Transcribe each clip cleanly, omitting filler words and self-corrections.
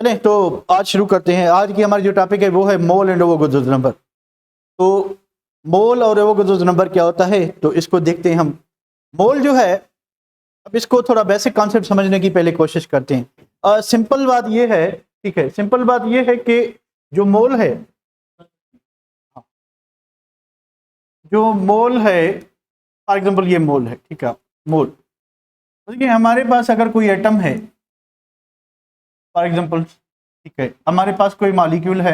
चलें तो आज शुरू करते हैं। आज की हमारी जो टॉपिक है वो है मोल एंड एवोगाड्रोस नंबर। तो मोल और एवोगाड्रोस नंबर क्या होता है तो इसको देखते हैं हम। मोल जो है, अब इसको थोड़ा बेसिक कॉन्सेप्ट समझने की पहले कोशिश करते हैं। सिंपल बात ये है, ठीक है, सिंपल बात ये है कि जो मोल है, फॉर एग्जांपल ये मोल है, ठीक है, मोल। देखिए हमारे पास अगर कोई एटम है, फॉर एग्जांपल, ठीक है, हमारे पास कोई मॉलिक्यूल है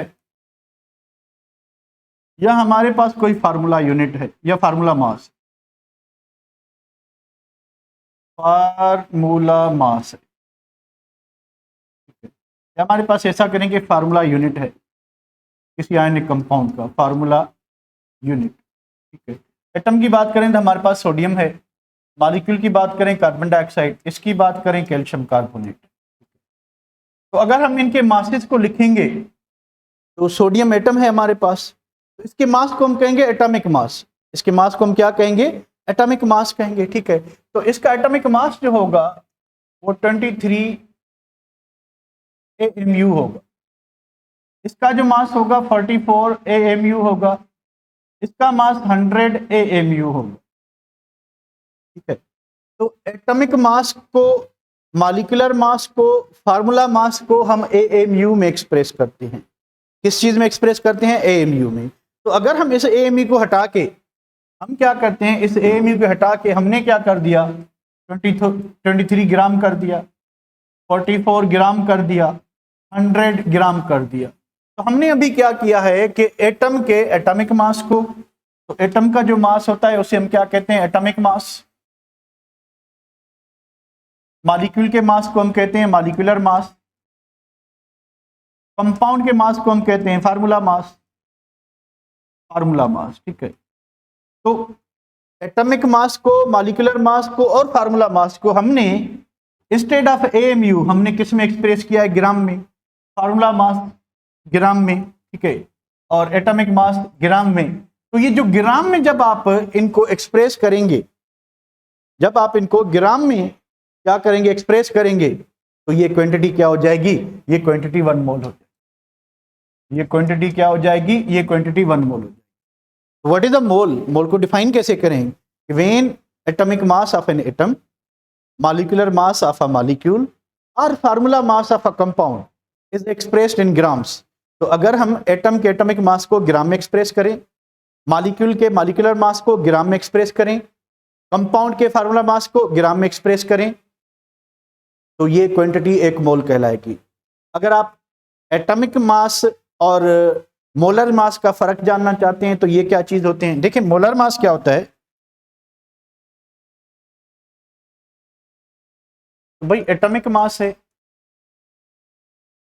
या हमारे पास कोई फार्मूला यूनिट है या फार्मूला मास है, या हमारे पास ऐसा करें कि फार्मूला यूनिट है किसी आयनिक कंपाउंड का, फार्मूला यूनिट, ठीक है। एटम की बात करें तो हमारे पास सोडियम है, मॉलिक्यूल की बात करें कार्बन डाइऑक्साइड, इसकी बात करें कैल्शियम कार्बोनेट। तो अगर हम इनके मासेस को लिखेंगे तो सोडियम एटम है हमारे पास, तो इसके मास को हम कहेंगे एटॉमिक मास। इसके मास को हम क्या कहेंगे? एटॉमिक मास कहेंगे, ठीक है। तो इसका एटॉमिक मास जो होगा वो 23 AMU होगा। इसका जो मास होगा 44 AMU होगा। इसका मास 100 AMU होगा, ठीक है। तो एटॉमिक मास को, मॉलिक्यूलर मास को, फार्मूला मास को हम AMU में एक्सप्रेस करते हैं। किस चीज में एक्सप्रेस करते हैं? AMU में। तो अगर हम इस AMU को हटा के, हम क्या करते हैं, इस AMU को हटा के हमने क्या कर दिया, 23 ग्राम कर दिया, 44 ग्राम कर दिया, 100 ग्राम कर दिया। तो हमने अभी क्या किया है कि एटम के एटॉमिक मास को, तो एटम का जो मास होता है उसे हम क्या कहते हैं? Atomic mass. मॉलिक्यूल के मास को हम कहते हैं मॉलिक्यूलर मास। कंपाउंड के मास को हम कहते हैं फार्मूला मास, ठीक है। तो एटॉमिक मास को, मॉलिक्यूलर मास को और फार्मूला मास को हमने इंस्टेड ऑफ AMU हमने किस में एक्सप्रेस किया है? ग्राम में। फार्मूला मास ग्राम में, ठीक है, और एटॉमिक मास ग्राम में। तो ये जो ग्राम में जब आप इनको एक्सप्रेस करेंगे, जब आप इनको ग्राम में क्या करेंगे? एक्सप्रेस करेंगे, तो ये क्वांटिटी क्या हो जाएगी? ये क्वांटिटी 1 मोल हो जाएगी। ये क्वांटिटी क्या हो जाएगी? ये क्वांटिटी 1 मोल हो जाएगी। What is the mole? Mole को डिफाइन कैसे करें? When atomic mass of an atom, molecular mass of a molecule और formula mass of a compound is expressed in grams. तो अगर हम एटम के एटॉमिक मास को ग्राम में एक्सप्रेस करें, मॉलिक्यूल के मॉलिक्यूलर मास को ग्राम में एक्सप्रेस करें, कंपाउंड के फार्मूला मास को ग्राम में एक्सप्रेस करें, तो ये क्वांटिटी 1 मोल कहलाएगी। अगर आप एटॉमिक मास और मोलर मास का फर्क जानना चाहते हैं तो ये क्या चीज होते हैं? देखिए मोलर मास क्या होता है, तो भाई एटॉमिक मास है,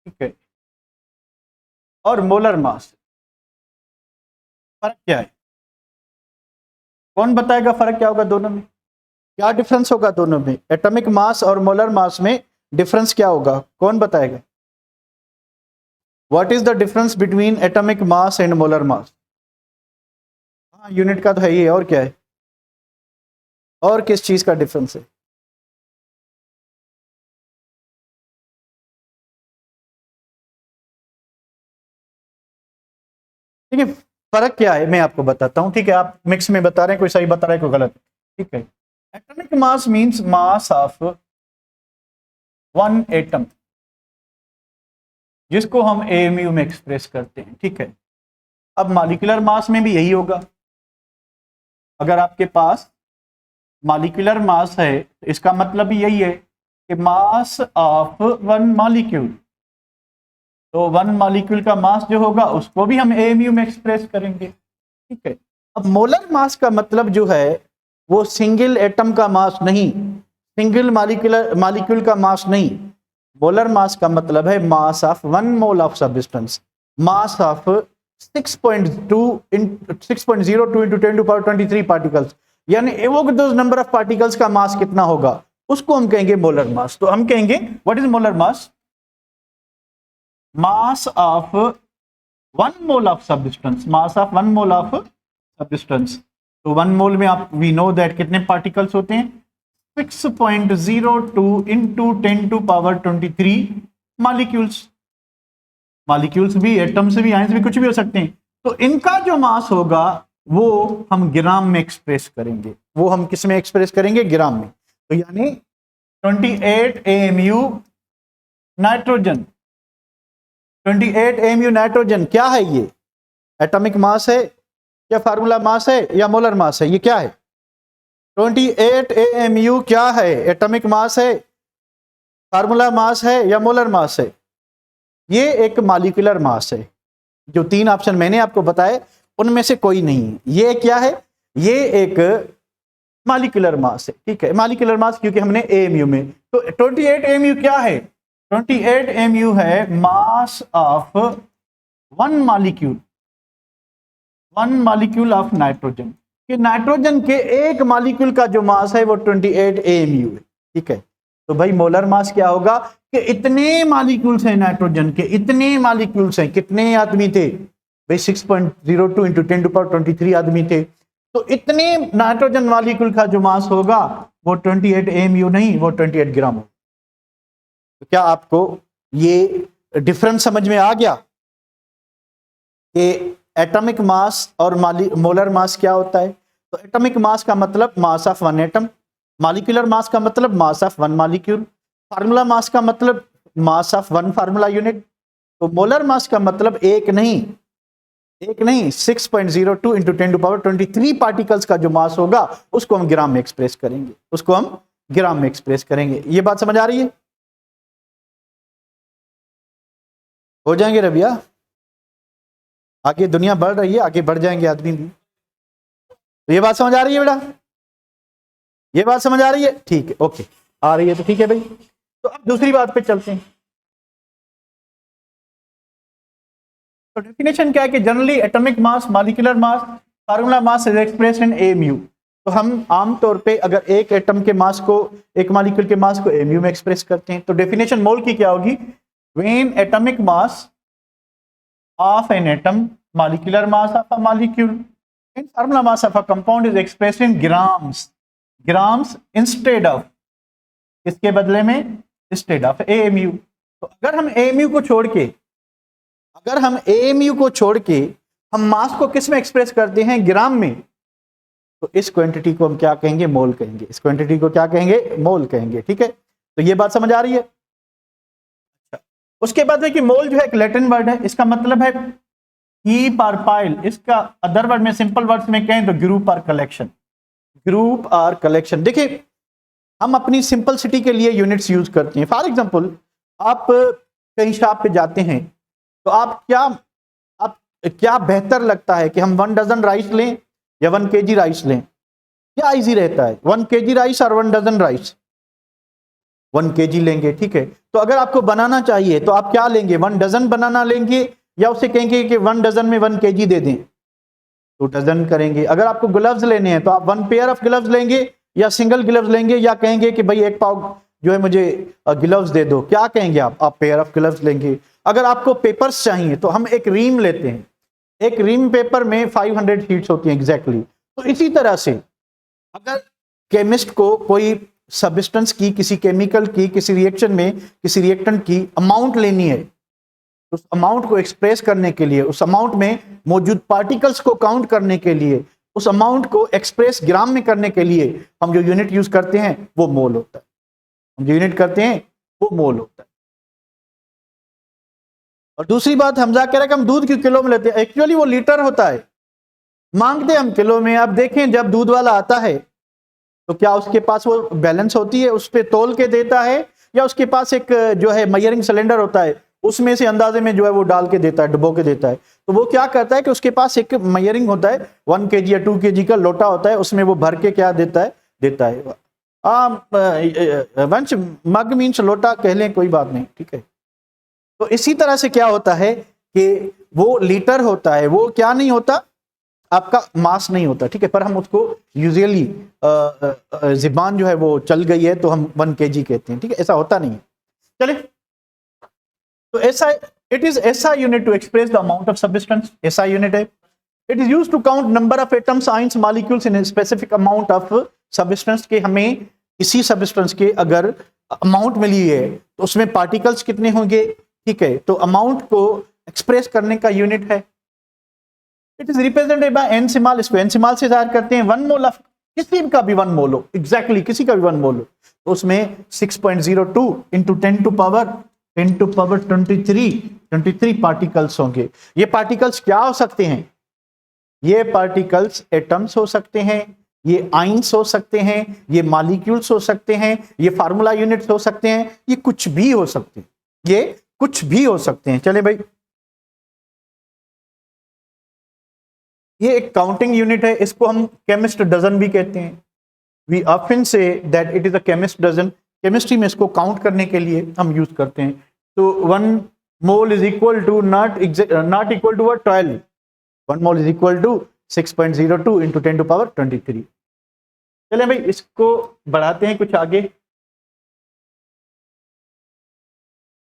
ठीक है, और मोलर मास, फर्क क्या है? कौन बताएगा फर्क क्या होगा दोनों में? क्या डिफरेंस होगा दोनों में? एटॉमिक मास और मोलर मास में डिफरेंस क्या होगा? कौन बताएगा? What is the difference between atomic mass and molar mass? हाँ, यूनिट का तो है ही, और क्या है? और किस चीज का डिफरेंस है? ठीक है, फर्क क्या है मैं आपको बताता हूं, ठीक है। आप मिक्स में बता रहे हैं, कोई सही बता रहा है कोई गलत, ठीक है। Atomic mass means mass of 1 atom, जिसको हम AMU में एक्सप्रेस करते हैं, ठीक है। अब मॉलिक्यूलर मास में भी यही होगा। अगर आपके पास मॉलिक्यूलर मास है तो इसका मतलब भी यही है कि मास ऑफ 1 मॉलिक्यूल, तो 1 मॉलिक्यूल का मास जो होगा उसको भी हम AMU में एक्सप्रेस करेंगे, ठीक है। अब मोलर मास का मतलब जो है वो सिंगल एटम का मास नहीं, सिंगल मॉलिक्यूल का मास नहीं। मोलर मास का मतलब है मास of 1 mole of substance, mass of 6.02 into 10 to power 23 particles, यानी एवोगाड्रोस नंबर ऑफ पार्टिकल्स का मास कितना होगा उसको हम कहेंगे मोलर मास। तो हम कहेंगे what is molar mass? Mass of 1 mole of substance, mass of 1 mole of substance. तो 1 मोल में आप वी नो दैट कितने पार्टिकल्स होते हैं? 6.02 into 10 to power 23 molecules. Molecules भी, एटम्स भी, आयंस भी, कुछ भी हो सकते हैं। तो इनका जो मास होगा वो हम ग्राम में एक्सप्रेस करेंगे। वो हम किस में एक्सप्रेस करेंगे? ग्राम में। तो यानी 28 AMU नाइट्रोजन, 28 AMU नाइट्रोजन क्या है? ये एटॉमिक मास है या फार्मूला मास है या मोलर मास है? ये क्या है? 28 AMU क्या है? एटॉमिक मास है, फार्मूला मास है या मोलर मास है? ये एक मॉलिक्यूलर मास है। जो 3 ऑप्शन मैंने आपको बताए उनमें से कोई नहीं है। ये क्या है? ये एक मॉलिक्यूलर मास है। ठीक है, मॉलिक्यूलर मास क्योंकि हमने AMU में। तो 28 AMU क्या है? 28 AMU है mass of one molecule of nitrogen. कि नाइट्रोजन के एक मॉलिक्यूल का जो मास है वो 28 AMU है। ठीक है, तो भाई मोलर मास क्या होगा? कि इतने मॉलिक्यूल्स हैं नाइट्रोजन के, इतने मॉलिक्यूल्स हैं। कितने आदमी थे भाई? 6.02 × 10⁻23 आदमी थे। तो इतने नाइट्रोजन मॉलिक्यूल का जो मास होगा वो 28 AMU नहीं, वो 28 ग्राम होगा। तो क्या आपको ये डिफरेंस समझ में आ गया कि एटॉमिक मास और मोलर मास क्या होता है? तो एटॉमिक मास का मतलब mass of one atom, molecular मास का मतलब mass of one molecule, formula mass का मतलब mass of one formula unit. तो मोलर मास का मतलब एक नहीं 6.02 × 10⁻23 पार्टिकल्स का जो मास होगा उसको हम ग्राम में एक्सप्रेस करेंगे। ये बात समझ आ रही है? हो जाएंगे रबिया, आगे दुनिया बढ़ रही है, आगे बढ़ जाएंगे आदमी भी। तो ये बात समझ आ रही है बेटा? ये बात समझ आ रही है? ठीक है, ओके, आ रही है तो ठीक है भाई। तो अब दूसरी बात पे चलते हैं। तो डेफिनेशन क्या है कि generally atomic mass, molecular mass, formula mass is expressed in AMU। तो हम आमतौर पे अगर एक एटम के मास को, एक मॉलिक्यूल के मास को AMU में एक्सप्रेस करते हैं तो डेफिनेशन मोल की क्या होगी? When atomic mass of an atom, molecular mass of a molecule, and formula mass of a compound is expressed in grams instead of, इसके बदले में instead of AMU। तो अगर हम AMU को छोड़ के हम मास को किस में एक्सप्रेस करते हैं? ग्राम में। तो इस क्वांटिटी को हम क्या कहेंगे? मोल कहेंगे। इस क्वांटिटी को क्या कहेंगे? मोल कहेंगे। ठीक है, तो ये बात समझ आ रही है? उसके बाद है कि मोल जो है एक लैटिन वर्ड है, इसका मतलब है हीप और पाइल। इसका अदर वर्ड में, सिंपल वर्ड्स में कहें तो ग्रुप और कलेक्शन। देखिए, हम अपनी सिंपलिसिटी के लिए यूनिट्स यूज करते हैं। फॉर एग्जांपल, आप कहीं शॉप पे जाते हैं तो आप क्या बेहतर लगता है कि हम 1 डजन राइस लें या 1 kg राइस लें? क्या इजी रहता है, 1 kg राइस और 1 डजन राइस? 1 kg लेंगे। ठीक है, तो अगर आपको बनाना चाहिए तो आप क्या लेंगे? 1 डजन बनाना लेंगे या उसे कहेंगे कि 1 डजन में 1 kg दे दें? 2 डजन करेंगे। अगर आपको ग्लव्स लेने हैं तो आप 1 पेयर ऑफ ग्लव्स लेंगे या सिंगल ग्लव्स लेंगे, या कहेंगे कि भाई 1 पाव जो है मुझे ग्लव्स दे दो? क्या कहेंगे आप पेयर ऑफ ग्लव्स लेंगे। अगर आपको पेपर्स चाहिए तो हम एक रीम लेते हैं। एक रीम पेपर में 500 शीट्स होती हैं एग्जैक्टली। तो इसी तरह से अगर केमिस्ट को कोई सब्सटेंस की, किसी केमिकल की, किसी रिएक्शन में, किसी रिएक्टेंट की अमाउंट लेनी है, उस अमाउंट को एक्सप्रेस करने के लिए, उस अमाउंट में मौजूद पार्टिकल्स को काउंट करने के लिए, उस अमाउंट को एक्सप्रेस ग्राम में करने के लिए हम जो यूनिट यूज करते हैं वो मोल होता है। और दूसरी बात, हमजा कह रहा है कि हम दूध की किलो में लेते हैं, एक्चुअली वो लीटर होता है, मांगते हम किलो में। आप देखें, जब दूध वाला आता है तो क्या उसके पास वो बैलेंस होती है, उस पर तोल के देता है, या उसके पास एक जो है मेजरिंग सिलेंडर होता है, उसमें से अंदाजे में जो है वो डाल के देता है, डुबो के देता है? तो वो क्या करता है कि उसके पास एक मेजरिंग होता है, 1 kg या 2 kg का लोटा होता है, उसमें वो भर के क्या देता है वंश मग मीन्स लोटा कह लें, कोई बात नहीं। ठीक है, तो इसी तरह से क्या होता है कि वो लीटर होता है, वो क्या नहीं होता, आपका मास नहीं होता। ठीक है, पर हम उसको यूजुअली ज़बान जो है वो चल गई है तो हम 1 kg कहते हैं। ठीक है, ऐसा होता नहीं है। चलिए, तो ऐसा it is SI unit to express the amount of substance. SI unit है, it is used to count number of atoms, ions, molecules in specific amount of substance. के हमें किसी सब्सटेंस के अगर अमाउंट मिली है तो उसमें पार्टिकल्स कितने होंगे। ठीक है, तो अमाउंट को एक्सप्रेस करने का यूनिट है। It is represented by n small, इसको एन स्मॉल से जाहिर करते हैं। 1 मोल ऑफ किसी का भी 1 मोल हो, एग्जैक्टली किसी का भी 1 मोल हो, तो उसमें 6.02 इंटू 10 टू पावर 23 पार्टिकल्स होंगे। ये पार्टिकल्स क्या हो सकते हैं? ये पार्टिकल्स एटम्स हो सकते हैं, ये आइंस हो सकते हैं, ये मॉलिक्यूल्स हो सकते हैं, ये फार्मूला यूनिट्स हो सकते हैं, ये कुछ भी हो सकते हैं, ये कुछ भी हो सकते हैं। चले भाई, ये एक काउंटिंग यूनिट है, इसको हम केमिस्ट डजन भी कहते हैं। We often say that it is a chemist dozen. Chemistry में इसको काउंट करने के लिए हम यूज करते हैं। तो 1 mole is equal to not equal to 12। 1 mole is equal to 6.02 into 10 to power 23। चले भाई, इसको बढ़ाते हैं कुछ आगे।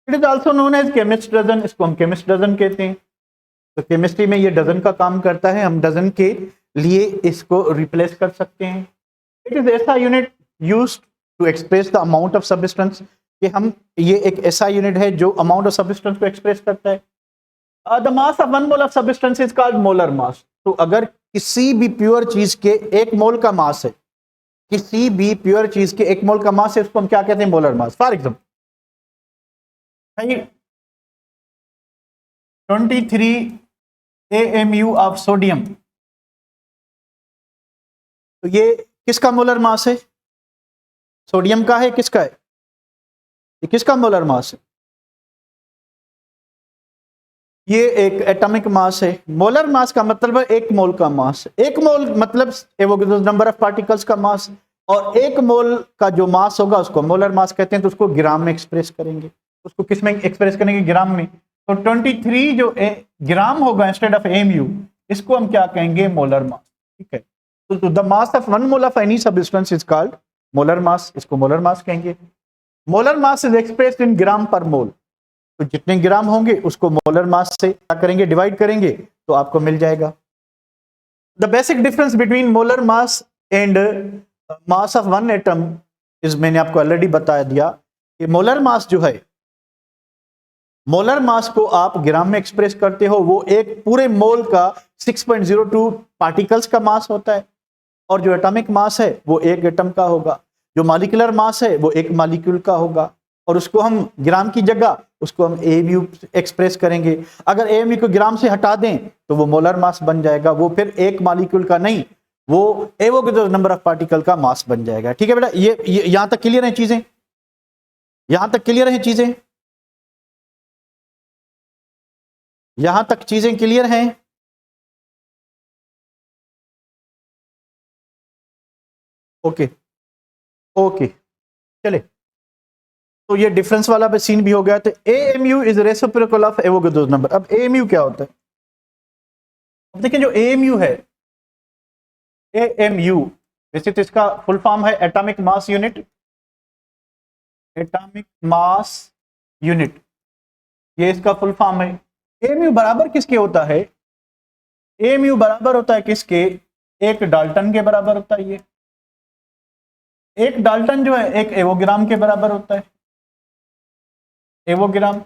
It is also known as chemist dozen, इसको हम केमिस्ट डजन कहते हैं। तो केमिस्ट्री में ये डजन का काम करता है, हम डजन के लिए इसको रिप्लेस कर सकते हैं। इट इज ऐसा unit used to express the amount of substance, कि हम ये एक ऐसा यूनिट है जो अमाउंट ऑफ सब्सटेंस को एक्सप्रेस करता है। The mass of 1 mole of substance is called molar mass. तो अगर किसी भी प्योर चीज के 1 मोल का मास है, किसी भी प्योर चीज के 1 मोल का मास है, उसको हम क्या कहते हैं? Molar mass. For example 23 AMU of sodium, तो ये किसका मोलर मास है? सोडियम का है, किसका है? ये किसका मोलर मास है? ये एक एटॉमिक मास है। मोलर मास का मतलब है 1 मोल का मास। 1 मोल मतलब एवोगैड्रो नंबर ऑफ पार्टिकल्स का मास, और 1 मोल का जो मास होगा उसको मोलर मास कहते हैं। तो उसको ग्राम में एक्सप्रेस करेंगे। उसको किस में एक्सप्रेस करेंगे? ग्राम में। तो 23 जो ग्राम होगा इंस्टेड ऑफ AMU, इसको हम क्या कहेंगे? Molar mass. ठीक है, तो the mass of 1 mole of any substance is called molar mass, इसको मोलर मास कहेंगे। Molar mass is expressed in gram per mole. तो जितने ग्राम होंगे उसको मोलर मास से क्या करेंगे? डिवाइड करेंगे, तो आपको मिल जाएगा। The basic difference between molar mass and mass of 1 atom is, मैंने आपको ऑलरेडी बता दिया कि मोलर मास जो है, मोलर मास को आप ग्राम में एक्सप्रेस करते हो, वो एक पूरे मोल का 6.02 पार्टिकल्स का मास होता है। और जो एटॉमिक मास है वो 1 एटम का होगा। जो मॉलिक्यूलर मास है वो 1 मॉलिक्यूल का होगा, और उसको हम ग्राम की जगह उसको हम AMU एक्सप्रेस करेंगे। अगर AMU को ग्राम से हटा दें तो वो मोलर मास बन जाएगा। वो फिर 1 मॉलिक्यूल का नहीं, वो एवोगैड्रो नंबर ऑफ पार्टिकल का मास बन जाएगा। ठीक है बेटा, ये यहां तक क्लियर है चीजें? यहां तक क्लियर है चीजें? यहां तक चीजें क्लियर हैं? ओके ओके, चले। तो ये डिफरेंस वाला सीन भी हो गया। तो AMU is reciprocal of Avogadro number. अब AMU क्या होता है? अब देखिए, जो AMU है, AMU वैसे तो इसका फुल फॉर्म है atomic mass unit. Atomic mass unit, ये इसका फुल फॉर्म है। AMU बराबर किसके होता है? AMU बराबर होता है किसके? 1 डाल्टन के बराबर होता है। ये 1 डाल्टन जो है 1 एवोग्राम के बराबर होता है। एवोग्राम,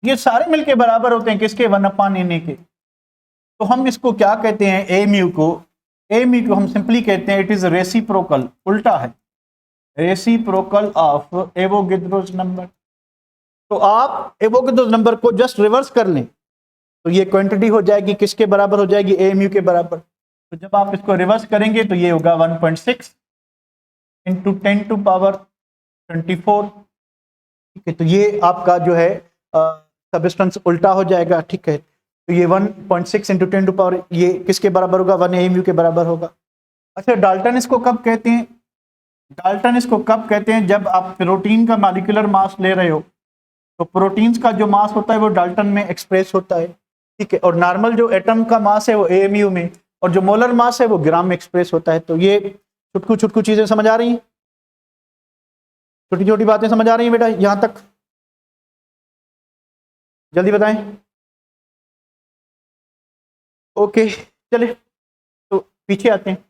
ये सारे मिलके बराबर होते हैं किसके? 1/Na के। तो हम इसको क्या कहते हैं? AMU को हम सिंपली कहते हैं इट इज रेसिप्रोकल, उल्टा है, रेसिप्रोकल ऑफ एवोगैड्रोस नंबर। तो आप एवोगैड्रोस नंबर को जस्ट रिवर्स कर लें तो ये क्वांटिटी हो जाएगी किसके बराबर? हो जाएगी AMU के बराबर। तो जब आप इसको रिवर्स करेंगे तो ये होगा 1.6 इंटू 10 टू पावर 24। ठीक है, तो ये आपका जो है सब्सटेंस उल्टा हो जाएगा। ठीक है, तो ये 1.6 इंटू 10 टू पावर ये किसके बराबर होगा? 1 AMU के बराबर होगा। अच्छा, डाल्टन इसको कब कहते हैं? डाल्टन इसको कब कहते हैं? जब आप प्रोटीन का मॉलिक्यूलर मास ले रहे हो, तो प्रोटीन्स का जो मास होता है वो डाल्टन में एक्सप्रेस होता है। ठीक है, और नॉर्मल जो एटम का मास है वो AMU में, और जो मोलर मास है वो ग्राम में एक्सप्रेस होता है। तो ये छुटकू छुटकू चीजें समझ आ रही हैं? छोटी छोटी बातें समझ आ रही हैं बेटा यहां तक? जल्दी बताएं। ओके, चले तो पीछे आते हैं।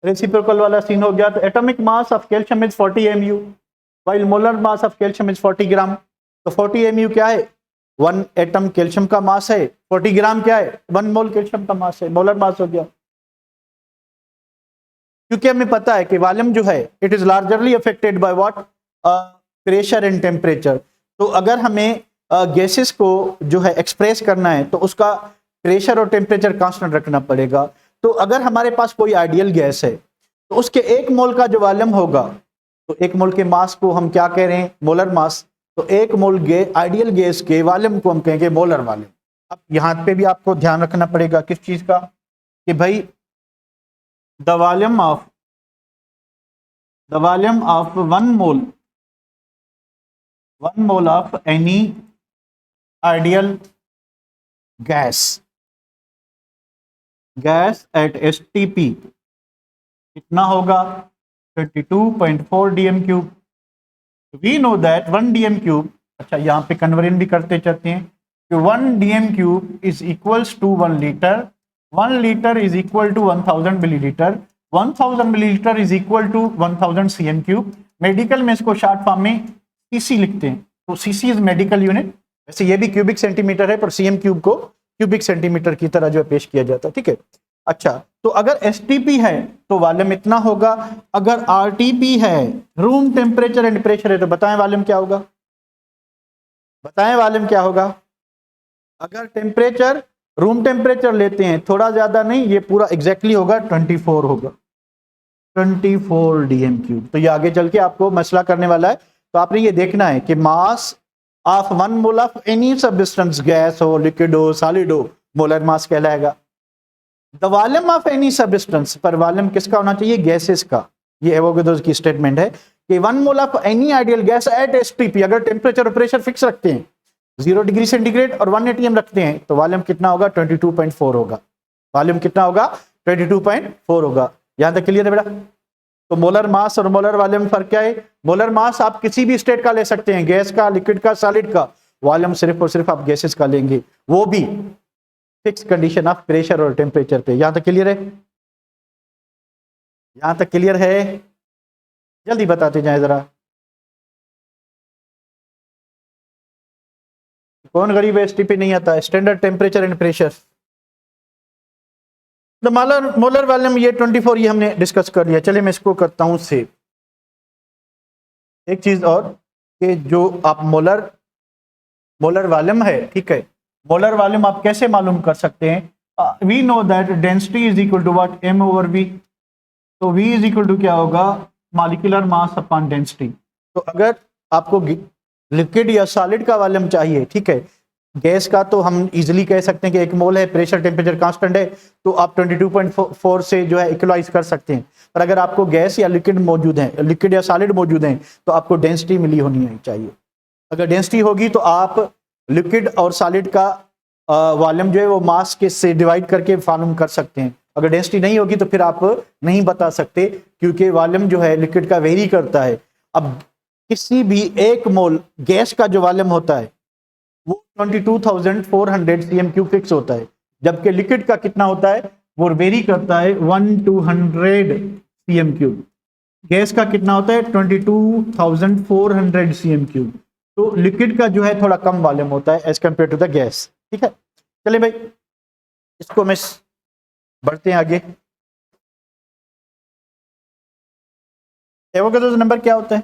रेसिप्रोकल वाला सीन हो गया। तो atomic mass of calcium is 40 AMU, while molar mass of calcium is 40 ग्राम। तो 40 AMU क्या है? 1 एटम कैल्शियम का मास है, 40 ग्राम क्या है, 1 मोल कैल्शियम का मास है, मोलर मास हो गया। क्योंकि हमें पता है कि वॉल्यूम जो है it is largely affected by what, pressure and temperature. तो अगर हमें गैसेस को जो है एक्सप्रेस करना है तो उसका प्रेशर और टेम्परेचर कांस्टेंट रखना पड़ेगा। तो अगर हमारे पास कोई आइडियल गैस है तो उसके 1 मोल का जो वॉल्यूम होगा, तो 1 मोल के मास को हम क्या कह रहे हैं, मोलर मास। तो 1 मोल आइडियल गैस के वॉल्यूम को हम कहेंगे मोलर वॉल्यूम। अब यहाँ पे भी आपको ध्यान रखना पड़ेगा किस चीज का, कि भाई the volume of 1 mole of any ideal gas at STP कितना होगा, 22.4 dm cube. We know that 1 dm cube, अच्छा यहाँ पे कन्वर्जन भी करते चलते हैं कि 1 dm cube is equals to 1 litre, 1 litre is equal to 1000 millilitre, 1000 millilitre is equal to 1000 cm cube. Medical में इसको शॉर्ट फॉर्म में सीसी लिखते हैं, तो सीसी इज मेडिकल यूनिट। वैसे ये भी क्यूबिक सेंटीमीटर है, पर सीएम क्यूब को क्यूबिक सेंटीमीटर की तरह जो है पेश किया जाता है, ठीक है। अच्छा, तो अगर एसटीपी है तो वॉल्यूम इतना होगा, अगर आरटीपी है, रूम टेम्परेचर एंड प्रेशर है, तो बताएं वॉल्यूम क्या होगा, बताएं वॉल्यूम क्या होगा। अगर टेम्परेचर रूम टेम्परेचर लेते हैं, थोड़ा ज्यादा नहीं, ये पूरा एग्जैक्टली होगा 24 होगा, 24 डीएम क्यूब। तो ये आगे चल के आपको मसला करने वाला है। तो आपने ये देखना है कि मास of 1 mole of any substance, gas हो, लिक्विड हो, सॉलिड हो, मोलर मास कहलाएगा। The volume of any substance, पर वॉल्यूम किसका होना चाहिए, गैसेस का। ये एवोगाड्रो की स्टेटमेंट है कि 1 mole of any ideal gas at STP, अगर टेम्परेचर और प्रेशर फिक्स रखते हैं 0 डिग्री सेंटीग्रेड और 1 एटीएम रखते हैं, तो वॉल्यूम कितना होगा, 22.4 होगा। वॉल्यूम कितना होगा, 22.4 होगा। यहां तक क्लियर है बेटा। तो मोलर मास और मोलर वॉल्यूम फर्क क्या है, मोलर मास आप किसी भी स्टेट का ले सकते हैं, गैस का, लिक्विड का, सॉलिड का। वॉल्यूम सिर्फ और सिर्फ आप गैसेस का लेंगे, वो भी फिक्स कंडीशन ऑफ प्रेशर और टेम्परेचर पे। यहां तक क्लियर है, यहां तक क्लियर है, जल्दी बताते जाएं जरा। कौन गरीब है, एसटीपी नहीं आता, standard temperature and pressure. The molar volume ये 24 ये हमने डिस्कस कर लिया। चलिए मैं इसको करता हूं सेव। एक चीज और कि जो आप मोलर वॉल्यूम है, ठीक है, मोलर वॉल्यूम आप कैसे मालूम कर सकते हैं, we know that density is equal to what, m over v। तो v इज इक्वल टू क्या होगा, मॉलिक्यूलर मास अपॉन डेंसिटी। तो अगर आपको लिक्विड या सॉलिड का वॉल्यूम चाहिए, ठीक है, गैस का तो हम इजीली कह सकते हैं कि 1 मोल है, प्रेशर टेम्परेचर कांस्टेंट है, तो आप 22.4 से जो है इक्वलाइज कर सकते हैं। पर अगर आपको गैस या लिक्विड मौजूद है, लिक्विड या सॉलिड मौजूद है, तो आपको डेंसिटी मिली होनी चाहिए। अगर डेंसिटी होगी तो आप लिक्विड और सॉलिड का वॉल्यूम जो है वो मास के से डिवाइड करके मालूम कर सकते हैं। अगर डेंसिटी नहीं होगी तो फिर आप नहीं बता सकते, क्योंकि वॉल्यूम जो है लिक्विड का वेरी करता है। अब किसी भी 1 मोल गैस का जो वॉल्यूम होता है वो 22,400 सीएम क्यूब फिक्स होता है, जबकि लिक्विड का कितना होता है वो वेरी करता है 1200 सीएम क्यूब। गैस का कितना होता है 22,400 सीएम क्यूब। तो लिक्विड का जो है थोड़ा कम वॉल्यूम होता है as compare to the gas, ठीक है। चलिए भाई इसको मैं बढ़ते हैं आगे। एवोगाड्रो नंबर क्या होता है,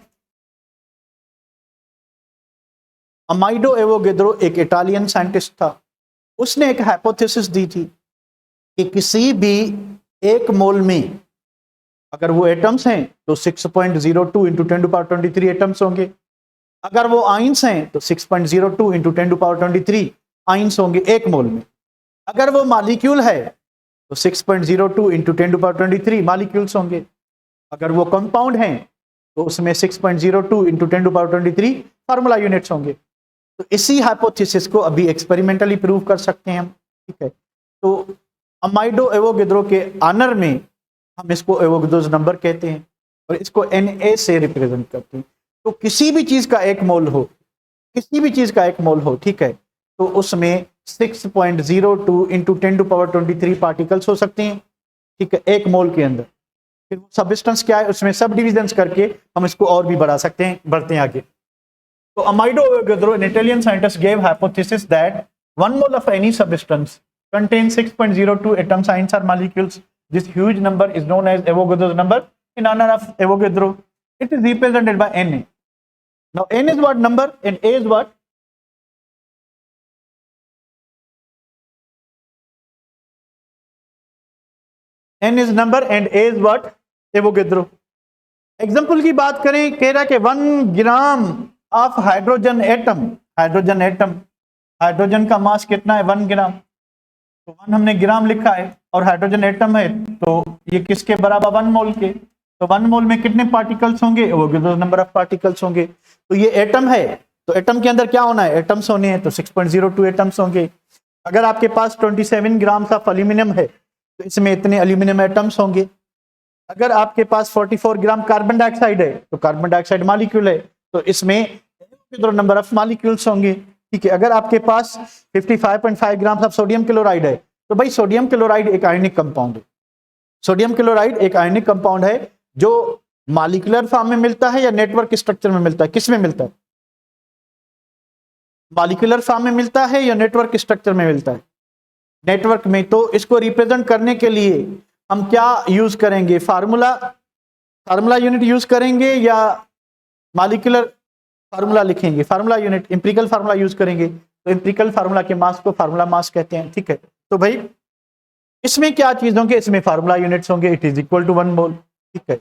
अमाइडो एवोगाड्रो एक इटालियन साइंटिस्ट था। उसने एक हाइपोथेसिस दी थी कि किसी भी 1 मोल में अगर वो एटम्स हैं तो 6.02 इंटू 10⁻23 एटम्स होंगे। अगर वो आइंस हैं तो 6.02 इंटू 10⁻23 आइंस होंगे 1 मोल में। अगर वो मॉलिक्यूल है तो 6.02 इंटू 10⁻23 मॉलिक्यूल्स होंगे। अगर वो कंपाउंड हैं तो उसमें 6.02 इंटू 10⁻23 फार्मूला यूनिट्स होंगे। तो इसी हाइपोथेसिस को अभी एक्सपेरिमेंटली प्रूव कर सकते हैं हम, ठीक है। तो अमाइडो एवोगाड्रो के ऑनर में हम इसको एवोगाड्रोस नंबर कहते हैं और इसको Na से रिप्रेजेंट करते हैं। तो किसी भी चीज का 1 मोल हो, किसी भी चीज का 1 मोल हो, ठीक है, तो उसमें 6.02 इंटू 10⁻23 पार्टिकल्स हो सकते हैं, ठीक है, 1 मोल के अंदर। फिर वो सब्सटेंस क्या है, उसमें सब डिविजन्स करके हम इसको और भी बढ़ा सकते हैं। बढ़ते हैं आगे। So Amado Avogadro, an Italian scientist, gave hypothesis that 1 mole of any substance contains 6.02 atoms, ions, or molecules. This huge number is known as Avogadro's number in honor of Avogadro. It is represented by Na. Now N is what number and A is what? N is number and A is what? Avogadro. Example की बात करें, कह रहा है कि 1 gram of hydrogen atom, hydrogen का मास कितना है? 1 ग्राम। तो 1 हमने ग्राम लिखा है और हाइड्रोजन एटम है, तो ये किसके बराबर? 1 मोल के। तो 1 मोल में कितने पार्टिकल्स होंगे? वो नंबर ऑफ पार्टिकल्स होंगे। तो ये एटम है, तो एटम के अंदर क्या होना है? एटम्स होने हैं, तो 6.02 एटम्स होंगे। अगर आपके पास 27 ग्राम ऑफ एल्यूमिनियम है तो इसमें इतने एल्यूमिनियम एटम्स होंगे। अगर आपके पास 44 ग्राम कार्बन डाइऑक्साइड है तो कार्बन डाइऑक्साइड मॉलिक्यूल है, तो इसमें नंबर ऑफ मॉलिक्यूल्स होंगे। ठीक है। अगर आपके पास 55.5 ग्राम ऑफ सोडियम क्लोराइड है तो भाई सोडियम क्लोराइड एक आयनिक कंपाउंड है। सोडियम क्लोराइड एक आयनिक कंपाउंड है जो मॉलिक्यूलर फॉर्म में मिलता है या नेटवर्क स्ट्रक्चर में मिलता है? किस में मिलता है? मॉलिक्यूलर फॉर्म में मिलता है या नेटवर्क स्ट्रक्चर में मिलता है? नेटवर्क में। तो इसको रिप्रेजेंट करने के लिए हम क्या यूज करेंगे? फार्मूला यूनिट यूज करेंगे या मॉलिक्यूलर फार्मूला लिखेंगे? Formula unit, empirical formula use करेंगे। तो एम्पिरिकल फार्मूला के मास को फार्मूला मास कहते हैं। ठीक है। तो भाई इसमें क्या चीज होंगे? इसमें फार्मूला यूनिट्स होंगे। इट इज इक्वल टू 1 मोल। ठीक है।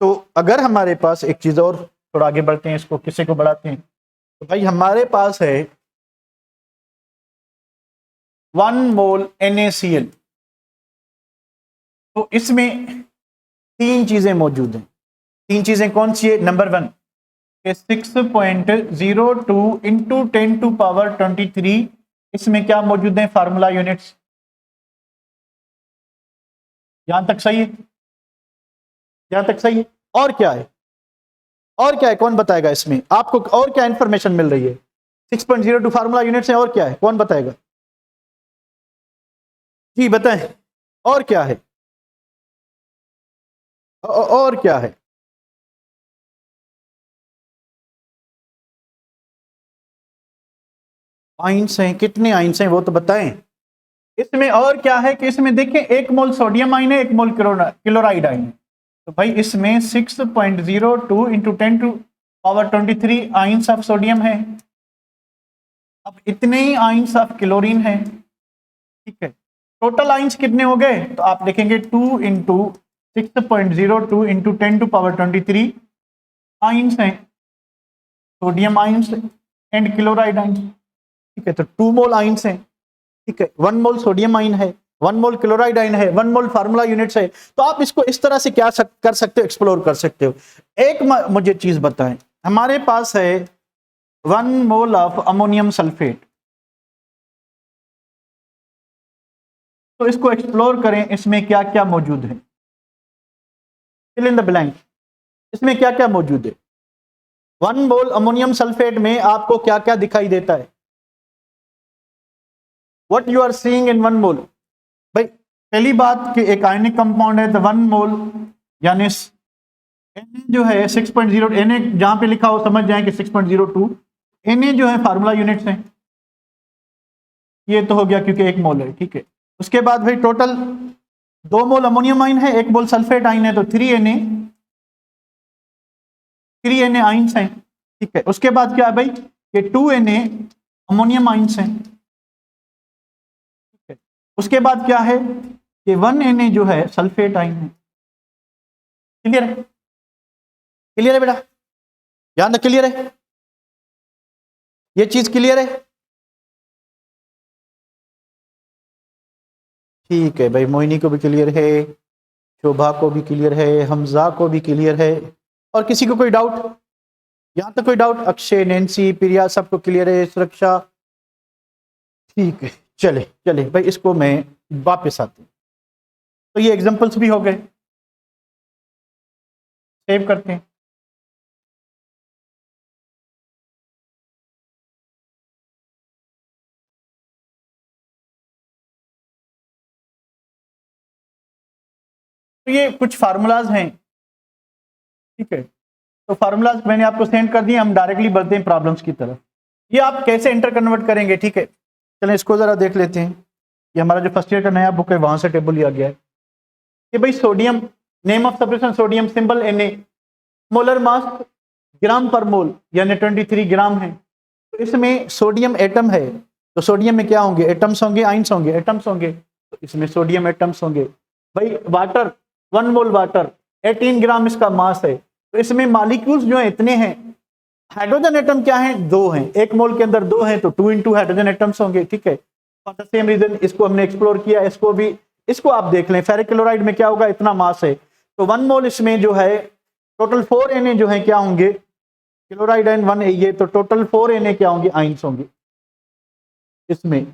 तो अगर हमारे पास एक चीज और, थोड़ा आगे बढ़ते हैं, इसको किसी को बढ़ाते हैं, तो भाई हमारे पास है 1 मोल NaCl। तो इसमें 3 चीजें मौजूद हैं। 3 चीजें कौन सी है? नंबर 1 6.02 इंटू 10 टू पावर 23, इसमें क्या मौजूद है? Formula units. यहां तक सही है? यहां तक सही है? और क्या है? और क्या है? कौन बताएगा? इसमें आपको और क्या इंफॉर्मेशन मिल रही है? 6.02 फार्मूला यूनिट्स है, और क्या है? कौन बताएगा? जी बताएं, और क्या है? और क्या है? आइंस हैं। कितने आइंस हैं वो तो बताएं। इसमें और क्या है कि इसमें देखें 1 मोल सोडियम आइन है, 1 मोल क्लोराइड आइन है। तो भाई इसमें 6.02 into 10 to power 23 ions of sodium है। अब इतने ही आइंस ऑफ क्लोरीन है। ठीक है। टोटल आइंस कितने हो गए? तो आप देखेंगे 2 into 6.02 into 10 to power 23 ions हैं, sodium ions and chloride ions. ठीक है। तो 2 मोल आइंस हैं। ठीक है। 1 मोल सोडियम आइन है, 1 मोल क्लोराइड आइन है, 1 मोल फार्मूला यूनिट्स है। तो आप इसको इस तरह से क्या कर सकते हो? एक्सप्लोर कर सकते हो। एक मुझे चीज बताएं, हमारे पास है 1 मोल ऑफ अमोनियम सल्फेट। तो इसको एक्सप्लोर करें, इसमें क्या क्या मौजूद है? Fill in the blank. इसमें क्या क्या मौजूद है? 1 मोल अमोनियम सल्फेट में आपको क्या क्या दिखाई देता है? What you are seeing in 1 mole? भाई पहली बात कि एक आयनिक कंपाउंड है, तो 1 मोल यानी Na जो है 6.0, Na जहां पे लिखा हो समझ जाए कि 6.02 Na जो है फार्मूला यूनिट्स है। ये तो हो गया क्योंकि 1 मोल है। ठीक है। उसके बाद भाई टोटल 2 मोल अमोनियम आइन है, 1 मोल सल्फेट आइन है, तो 3Na आइंस हैं। ठीक है। उसके बाद क्या है भाई कि 2Na अमोनियम आइंस हैं। ठीक है। उसके बाद क्या है कि 1Na जो है सल्फेट आइन है। क्लियर है? क्लियर है बेटा? ध्यान रख, क्लियर है? ये चीज क्लियर है? ठीक है भाई, मोहिनी को भी क्लियर है, शोभा को भी क्लियर है, हमजा को भी क्लियर है। और किसी को कोई डाउट? यहां तक कोई डाउट? अक्षय, नैन्सी, प्रिया सबको क्लियर है? सुरक्षा? ठीक है। चले चले भाई, इसको मैं वापस आती हूँ। तो ये एग्जांपल्स भी हो गए, सेव करते हैं। तो ये कुछ फार्मूलाज हैं। ठीक है। तो फार्मूलाज मैंने आपको सेंड कर दिए, हम डायरेक्टली बढ़ते हैं प्रॉब्लम्स की तरफ। ये आप कैसे इंटर कन्वर्ट करेंगे, ठीक है, चलें इसको जरा देख लेते हैं। ये हमारा जो फर्स्ट ईयर का नया बुक है वहां से टेबल लिया गया है कि भाई sodium, name of substitution sodium, symbol Na, molar mass gram per mole यानी 23 ग्राम है। तो इसमें सोडियम एटम है, तो सोडियम में क्या होंगे, एटम्स होंगे, आइंस होंगे, एटम्स होंगे, तो इसमें सोडियम एटम्स होंगे। भाई वाटर, 1 मोल वाटर 18 ग्राम इसका मास है, तो इसमें मॉलिक्यूल्स जो है इतने हैं। हाइड्रोजन एटम क्या है, 2 हैं, 1 मोल के अंदर 2 हैं, तो 2 इंटू हाइड्रोजन एटम्स होंगे, ठीक है। फॉर द सेम रीजन इसको हमने एक्सप्लोर किया, इसको भी, इसको आप देख लें, फेरिक क्लोराइड में क्या होगा, इतना मास है, तो 1 मोल इसमें जो है टोटल 4 Na जो है क्या होंगे, क्लोराइड एंड 1 ये, तो टोटल 4 Na क्या होंगे, आइंस होंगे। इसमें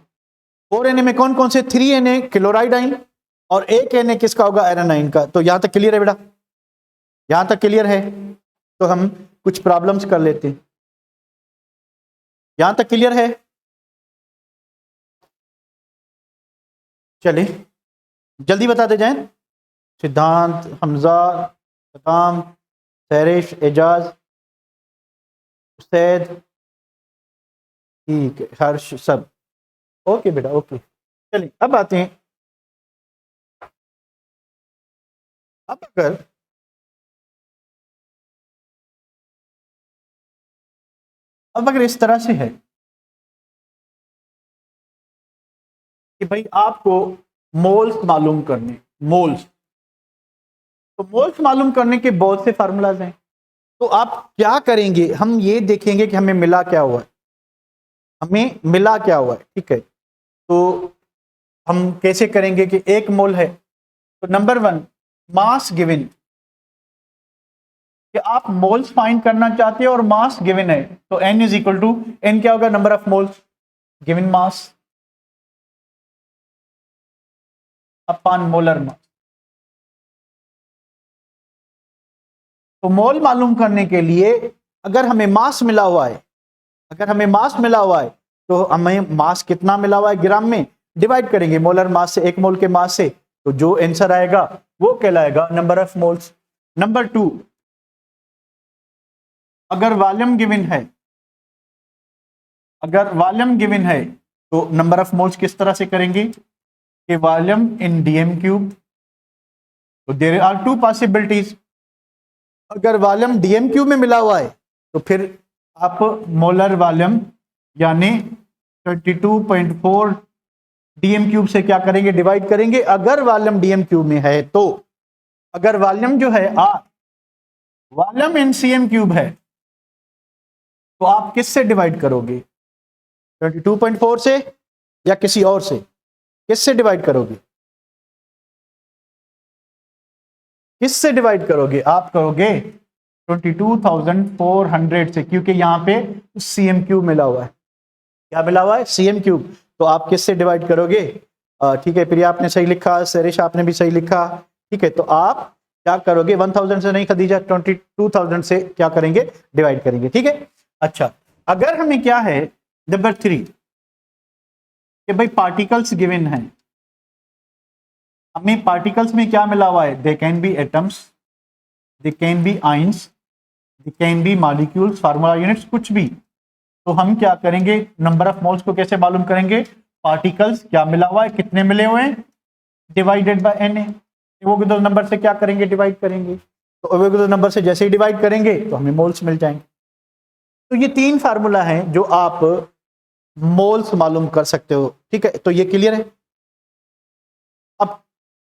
4 Na में कौन कौन से, 3 Na क्लोराइड आइन और 1 Na किसका होगा, आयरन आइन का। तो यहां तक क्लियर है बेटा, यहां तक क्लियर है। तो हम कुछ प्रॉब्लम्स कर लेते हैं, यहां तक क्लियर है। चलिए जल्दी बताते जाएं। सिद्धांत, हमजा, सदाम, सैरिश, एजाज, सैद, ठीक है, हर्ष, सब ओके बेटा, ओके। चलिए अब आते हैं, अब अगर इस तरह से है कि भाई आपको मोल्स मालूम करने, मोल्स, तो मोल्स मालूम करने के बहुत से फार्मूलाज हैं, तो आप क्या करेंगे, हम ये देखेंगे कि हमें मिला क्या हुआ है, हमें मिला क्या हुआ है, ठीक है। तो हम कैसे करेंगे कि 1 मोल है, तो नंबर 1 मास गिवन, कि आप मोल्स फाइंड करना चाहते हैं और मास गिवन है, तो n is equal to, n क्या होगा, number of moles given mass upon molar mass. तो मोल मालूम करने के लिए अगर हमें मास मिला हुआ है, अगर हमें मास मिला हुआ है, तो हमें मास कितना मिला हुआ है ग्राम में, डिवाइड करेंगे मोलर मास से, 1 मोल के मास से, तो जो आंसर आएगा वो कहलाएगा नंबर ऑफ मोल्स। नंबर 2, अगर वॉल्यूम गिवन है, अगर वॉल्यूम गिवन है, तो नंबर ऑफ मोल्स किस तरह से करेंगे कि वॉल्यूम इन डीएम क्यूब, तो देयर आर 2 पॉसिबिलिटीज। अगर वॉल्यूम डीएम क्यूब में मिला हुआ है, तो फिर आप मोलर वॉल्यूम यानी 32.4 डीएम क्यूब से क्या करेंगे, डिवाइड करेंगे। अगर वॉल्यूम डीएम क्यूब में है, तो अगर वॉल्यूम जो है are, volume in cm cube है, तो आप किससे डिवाइड करोगे, 32.4 से या किसी और से, किससे डिवाइड करोगे, किससे डिवाइड करोगे, आप करोगे 22,400 से, क्योंकि यहां पे सीएम क्यूब मिला हुआ है, क्या मिला हुआ है, सीएम क्यूब। तो आप किससे डिवाइड करोगे, ठीक है, प्रिया आपने सही लिखा, सरिश आपने भी सही लिखा, ठीक है। तो आप क्या करोगे, 1000 से नहीं खदीजा, 22,000 से क्या करेंगे, डिवाइड करेंगे, ठीक है। अच्छा, अगर हमें क्या है, नंबर 3 कि भाई पार्टिकल्स गिवन है, हमें पार्टिकल्स में क्या मिला हुआ है, they can be atoms, they can be ions, they can be molecules, formula units, कुछ भी। तो हम क्या करेंगे, नंबर ऑफ मोल्स को कैसे मालूम करेंगे, पार्टिकल्स क्या मिला हुआ है, कितने मिले हुए हैं, divided by Na, Avogadro number से क्या करेंगे, डिवाइड करेंगे। तो एवोगैड्रो नंबर से जैसे ही डिवाइड करेंगे तो हमें मोल्स मिल जाएंगे। तो ये 3 फार्मूला हैं जो आप मोल्स मालूम कर सकते हो, ठीक है। तो ये क्लियर है। अब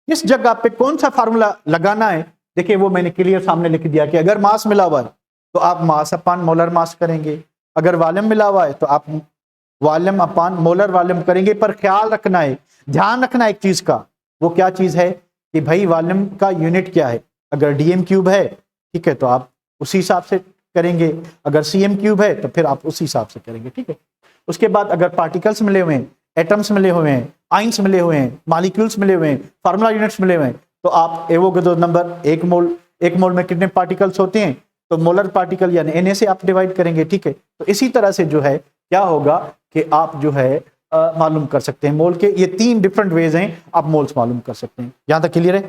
किस जगह पे कौन सा फार्मूला लगाना है, देखिए वो मैंने क्लियर सामने लिख दिया कि अगर मास मिला हुआ है तो आप मास अपान मोलर मास करेंगे, अगर वॉल्यूम मिला हुआ है तो आप वॉल्यूम अपान मोलर वॉल्यूम करेंगे। पर ख्याल रखना है, ध्यान रखना एक चीज का, वो क्या चीज है कि भाई वॉल्यूम का यूनिट क्या है, अगर डीएम क्यूब है, ठीक है, तो आप उसी हिसाब से करेंगे, अगर सीएम क्यूब है तो फिर आप उसी हिसाब से करेंगे, ठीक है। उसके बाद अगर पार्टिकल्स मिले हुए हैं, एटम्स मिले हुए हैं, आइंस मिले हुए हैं, मॉलिक्यूल्स मिले हुए हैं, फार्मूला यूनिट्स मिले हुए हैं, तो आप एवोगैड्रो नंबर 1 मोल में कितने पार्टिकल्स होते हैं, तो मोलर पार्टिकल यानी Na से आप डिवाइड करेंगे, ठीक है। तो इसी तरह से जो है क्या होगा कि आप जो है मालूम कर सकते हैं मोल के, ये 3 डिफरेंट वेज हैं, आप मोल्स मालूम कर सकते हैं। यहां तक क्लियर है,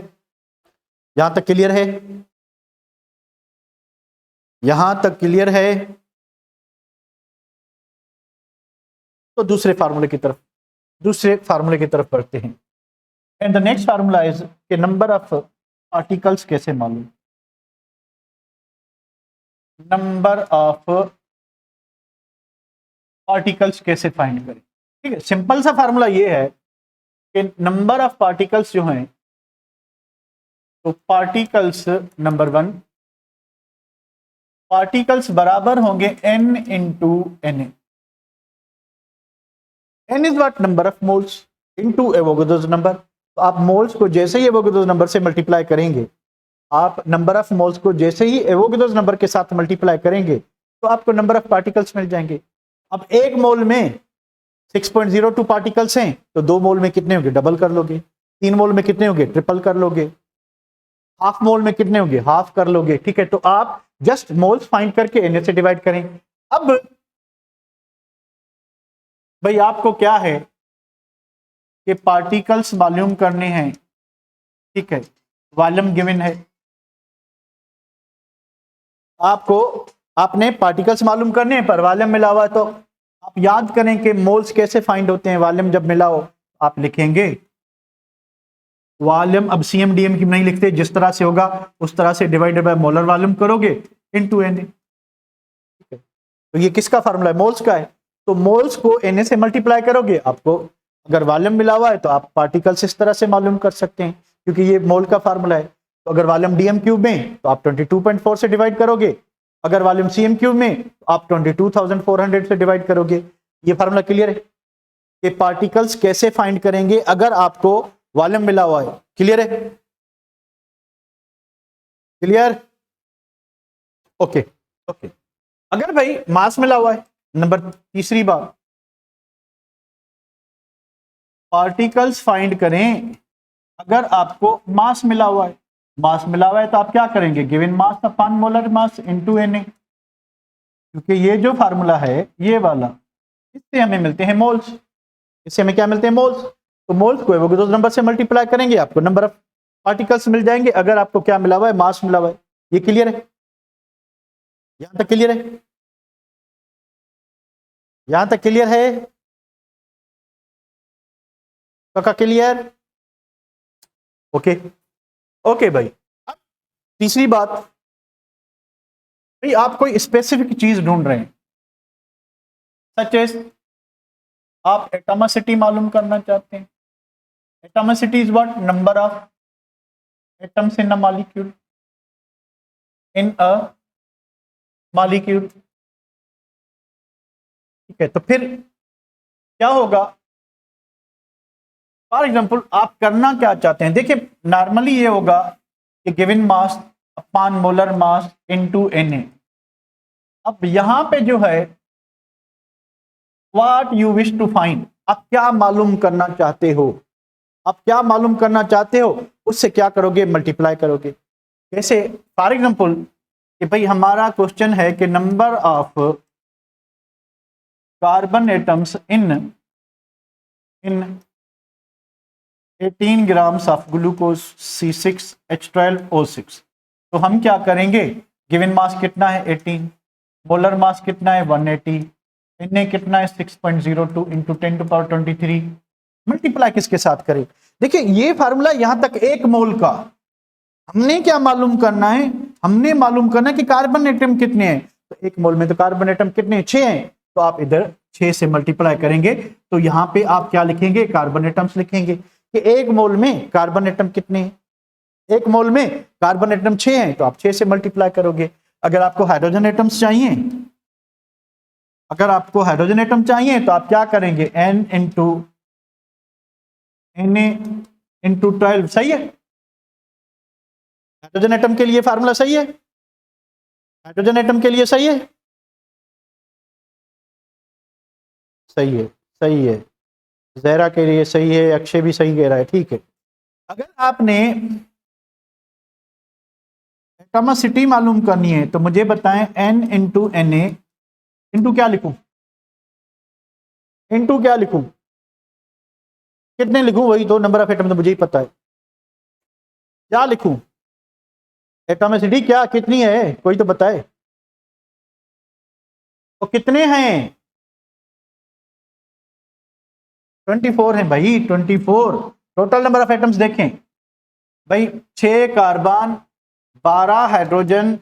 यहां तक क्लियर है। यहां तक क्लियर है? तो दूसरे फार्मूले की तरफ बढ़ते हैं। And the next formula is के नंबर ऑफ पार्टिकल्स कैसे मालूम, नंबर ऑफ पार्टिकल्स कैसे फाइंड करें। ठीक है, सिंपल सा फार्मूला ये है कि नंबर ऑफ पार्टिकल्स जो हैं, तो पार्टिकल्स नंबर 1, पार्टिकल्स बराबर होंगे n into n. n is what, number of moles into Avogadro's number. तो आप मोल्स को जैसे ही एवोगाड्रोस नंबर से मल्टीप्लाई करेंगे, आप नंबर ऑफ मोल्स को जैसे ही एवोगाड्रोस नंबर के साथ मल्टीप्लाई करेंगे तो आपको नंबर ऑफ पार्टिकल्स मिल जाएंगे। अब एक मोल में 6.02 पार्टिकल्स हैं, तो 2 मोल में कितने होंगे, डबल कर लोगे। 3 मोल में कितने होंगे, ट्रिपल कर लोगे। हाफ मोल में कितने होंगे, हाफ कर लोगे। ठीक है, तो आप जस्ट मोल्स फाइंड करके एन से डिवाइड करें। अब भाई आपको क्या है कि पार्टिकल्स मालूम करने हैं। ठीक है, वॉल्यूम गिवन है आपको, आपने पार्टिकल्स मालूम करने हैं पर वॉल्यूम मिला हुआ है। तो आप याद करें कि मोल्स कैसे फाइंड होते हैं, वॉल्यूम जब मिला हो आप लिखेंगे वॉल्यूम। अब CM/DM की नहीं लिखते, जिस तरह से होगा उस तरह से डिवाइडेड बाय मोलर वॉल्यूम करोगे इनटू Na। ठीक है, तो ये किसका फार्मूला है, मोल्स का है। तो मोल्स को Na से मल्टीप्लाई करोगे, आपको अगर वॉल्यूम मिला हुआ है तो आप पार्टिकल्स इस तरह से मालूम कर सकते हैं, क्योंकि ये मोल का फार्मूला है। तो अगर वॉल्यूम DM³ में तो आप 22.4 से डिवाइड करोगे, अगर वॉल्यूम CM³ में तो आप 22,400 से डिवाइड करोगे। ये फार्मूला क्लियर है कि पार्टिकल्स कैसे फाइंड करेंगे अगर आपको वॉल्यूम मिला हुआ है। क्लियर है, क्लियर, ओके ओके। अगर भाई मास मिला हुआ है, नंबर तीसरी बात, पार्टिकल्स फाइंड करें अगर आपको मास मिला हुआ है। मास मिला हुआ है तो आप क्या करेंगे, given mass upon molar mass into Na, क्योंकि ये जो फार्मूला है ये वाला, इससे हमें मिलते हैं मोल्स। इससे हमें क्या मिलते हैं, मोल्स। तो मोल्स को एवोगाड्रोस नंबर से मल्टीप्लाई करेंगे, आपको नंबर ऑफ पार्टिकल्स मिल जाएंगे अगर आपको क्या मिला हुआ है, मास मिला हुआ है। ये क्लियर है, यहां तक क्लियर है, यहां तक क्लियर है का क्लियर, ओके ओके भाई। अब तीसरी बात, भाई आप कोई स्पेसिफिक चीज ढूंढ रहे हैं, सच एज आप एटॉमिसिटी मालूम करना चाहते हैं। Atomicity is what, number of atoms in a molecule, in a molecule. ठीक है, तो फिर क्या होगा, फॉर एग्जांपल आप करना क्या चाहते हैं, देखिए नॉर्मली ये होगा कि given mass upon molar mass into Na। अब यहां पे जो है what you wish to find, आप क्या मालूम करना चाहते हो, आप क्या मालूम करना चाहते हो, उससे क्या करोगे, मल्टीप्लाई करोगे। जैसे फॉर एग्जांपल कि भाई हमारा क्वेश्चन है कि number of carbon atoms in 18 grams of glucose C6H12O6। तो हम क्या करेंगे, गिवन मास कितना है 18, मोलर मास कितना है 180, Na कितना है 6.02 इंटू 10⁻23, मल्टीप्लाई किसके साथ करें। देखिए ये फार्मूला यहां तक एक मोल का, हमने क्या मालूम करना है, हमने मालूम करना है कि कार्बन एटम कितने हैं। तो एक मोल में तो कार्बन एटम कितने, 6 हैं, तो आप इधर 6 से मल्टीप्लाई करेंगे तो यहां पे आप क्या लिखेंगे, कार्बन एटम्स लिखेंगे कि एक मोल में कार्बन एटम कितने हैं। एक मोल में कार्बन एटम 6 हैं तो आप 6 से मल्टीप्लाई करोगे। अगर आपको हाइड्रोजन एटम्स चाहिए, अगर आपको हाइड्रोजन एटम चाहिए तो आप क्या करेंगे, N इंटू Na इंटू 12। सही है, हाइड्रोजन एटम के लिए फार्मूला सही है, हाइड्रोजन एटम के लिए सही है, सही है, सही है, जहरा के लिए सही है, अक्षय भी सही कह रहा है। ठीक है, अगर आपने एटॉमिसिटी मालूम करनी है तो मुझे बताएं N इंटू Na इंटू क्या लिखूं, इंटू क्या लिखूं, कितने लिखूं, वही तो नंबर ऑफ एटम तो मुझे ही पता है, क्या लिखूं, एटॉमिसिटी क्या कितनी है, कोई तो बताए। तो कितने हैं? 24 हैं भाई, 24। टोटल नंबर ऑफ एटम्स देखें भाई, 6 कार्बन, 12 हाइड्रोजन,